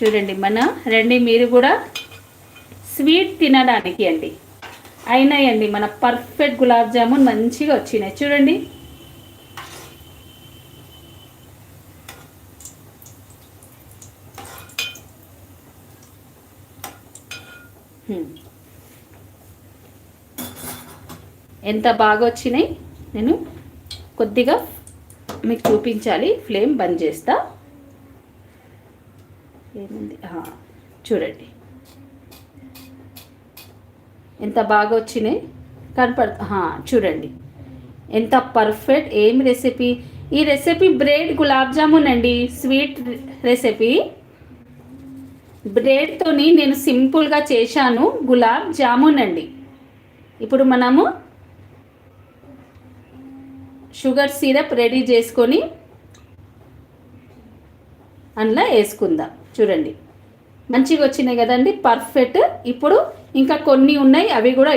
చూడండి రండి మీరు కూడా స్వీట్ తినడానికి అండి. అయినాయండి మన పర్ఫెక్ట్ గులాబ్ జామున్ మంచిగా వచ్చినాయి చూడండి. ఎంత బాగా వచ్చినాయి. నేను కొద్దిగా మీకు చూపించాలి. ఫ్లేమ్ బంద్ చేస్తా. ఏముంది చూడండి ఎంత బాగా వచ్చినాయి చూడండి ఎంత పర్ఫెక్ట్. ఏం రెసిపీ ఈ రెసిపీ? బ్రెడ్ గులాబ్ జామున్ అండి. Sweet recipe. బ్రెడ్తోని నేను సింపుల్గా చేశాను గులాబ్ జామున్ అండి. ఇప్పుడు మనము షుగర్ సిరప్ రెడీ చేసుకొని అందులో వేసుకుందాం. చూడండి మంచిగా వచ్చినాయి కదండి, పర్ఫెక్ట్. ఇప్పుడు ఇంకా కొన్ని ఉన్నాయి, అవి కూడా